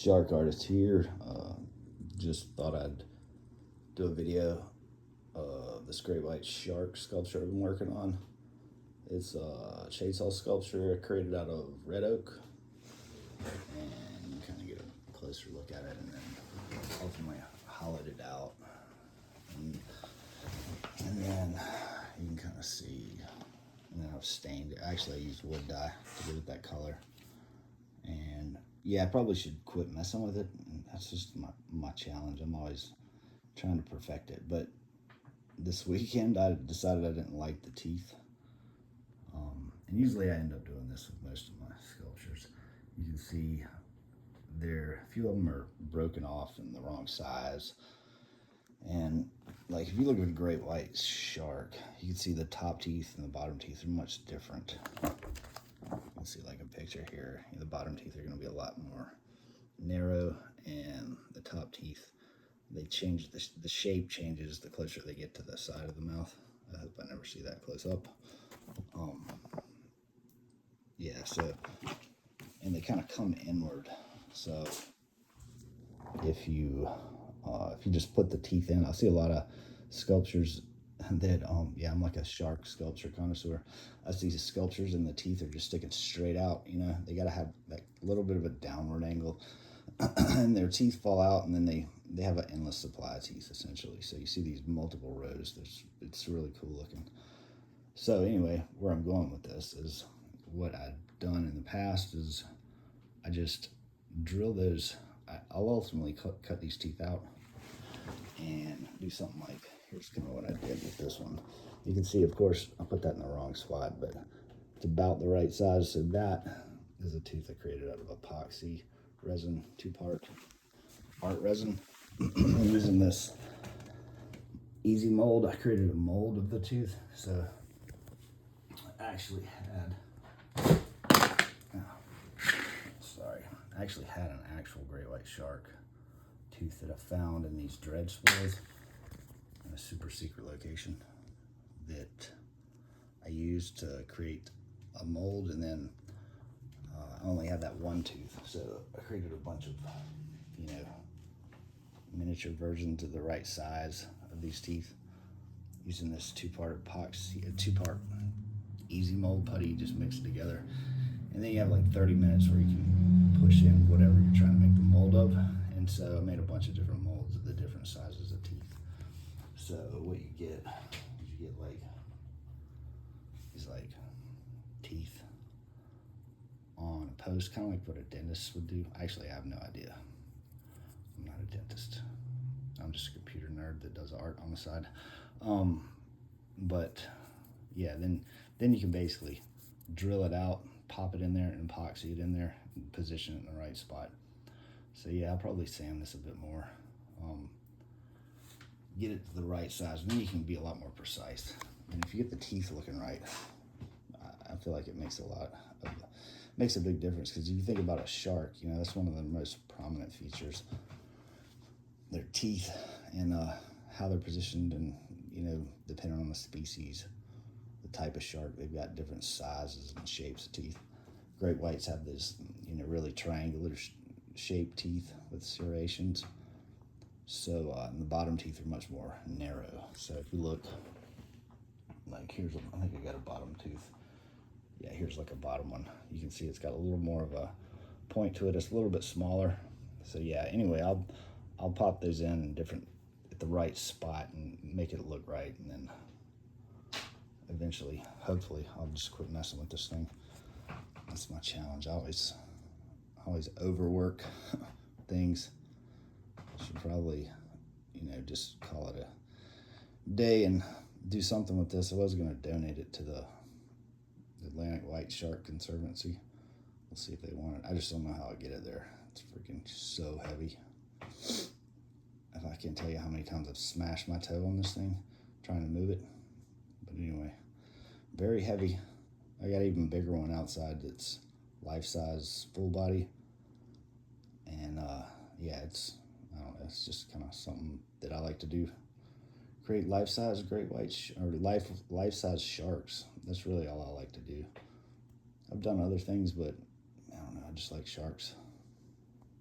Shark Artist here. Just thought I'd do a video of this great white shark sculpture I've been working on. It's a chainsaw sculpture created out of red oak, and you kind of get a closer look at it, and then ultimately hollowed it out, and then you can kind of see. And then I've stained it. Actually, I used wood dye to give it that color. And yeah, I probably should quit messing with it. And that's just my challenge. I'm always trying to perfect it. But this weekend, I decided I didn't like the teeth. And usually I end up doing this with most of my sculptures. You can see a few of them are broken off in the wrong size. And like, if you look at a great white shark, you can see the top teeth and the bottom teeth are much different. You can see like a picture here. The bottom teeth are going to be a lot more narrow, and the top teeth, they change, the shape changes the closer they get to the side of the mouth. I hope I never see that close up. Yeah, so, and they kind of come inward. So if you just put the teeth in, I see a lot of sculptures that, yeah, I'm like a shark sculpture connoisseur. I see sculptures and the teeth are just sticking straight out, you know. They got to have that little bit of a downward angle, and their teeth fall out, and then they have an endless supply of teeth, essentially. So you see these multiple rows. It's really cool looking. So anyway, where I'm going with this is what I've done in the past is I just drill those. I'll ultimately cut these teeth out and do something like, here's kind of what I did with this one. You can see, of course, I put that in the wrong spot, but it's about the right size. So that is a tooth I created out of epoxy resin, 2-part art resin. I'm using this easy mold. I created a mold of the tooth. So I actually had, I actually had an actual great white shark tooth that I found in these dredge spoils in a super secret location that I used to create a mold, and then I only had that one tooth, so I created a bunch of, you know, miniature versions of the right size of these teeth using this 2-part epoxy, 2-part easy mold putty. You just mix it together, and then you have like 30 minutes where you can push in whatever you're trying to make the mold of. And so I made a bunch of different molds of the different sizes of teeth. So what you get is you get like these like teeth on a post, kind of like what a dentist would do. Actually, I have no idea. I'm not a dentist. I'm just a computer nerd that does art on the side. But yeah, then you can basically drill it out, pop it in there, and epoxy it in there, and position it in the right spot. So yeah, I'll probably sand this a bit more, get it to the right size, and then you can be a lot more precise. And if you get the teeth looking right, I feel like it makes a big difference. Because if you think about a shark, you know, that's one of the most prominent features, their teeth, and how they're positioned, and, you know, depending on the species, the type of shark, they've got different sizes and shapes of teeth. Great whites have this, you know, really triangular shaped teeth with serrations. So and the bottom teeth are much more narrow. So if you look, like I think I got a bottom tooth. Yeah, here's like a bottom one. You can see it's got a little more of a point to it. It's a little bit smaller. So yeah, anyway, I'll pop those in at the right spot and make it look right, and then eventually, hopefully, I'll just quit messing with this thing. That's my challenge. I always overwork things. I should probably, you know, just call it a day and do something with this. I was going to donate it to the Atlantic White Shark Conservancy. We'll see if they want it. I just don't know how I get it there. It's freaking so heavy. If I can't tell you how many times I've smashed my toe on this thing trying to move it. But anyway, very heavy. I got an even bigger one outside that's life-size, full body. And yeah, I don't know, it's just kind of something that I like to do. Create life-size great white life-size sharks. That's really all I like to do. I've done other things, but I don't know, I just like sharks.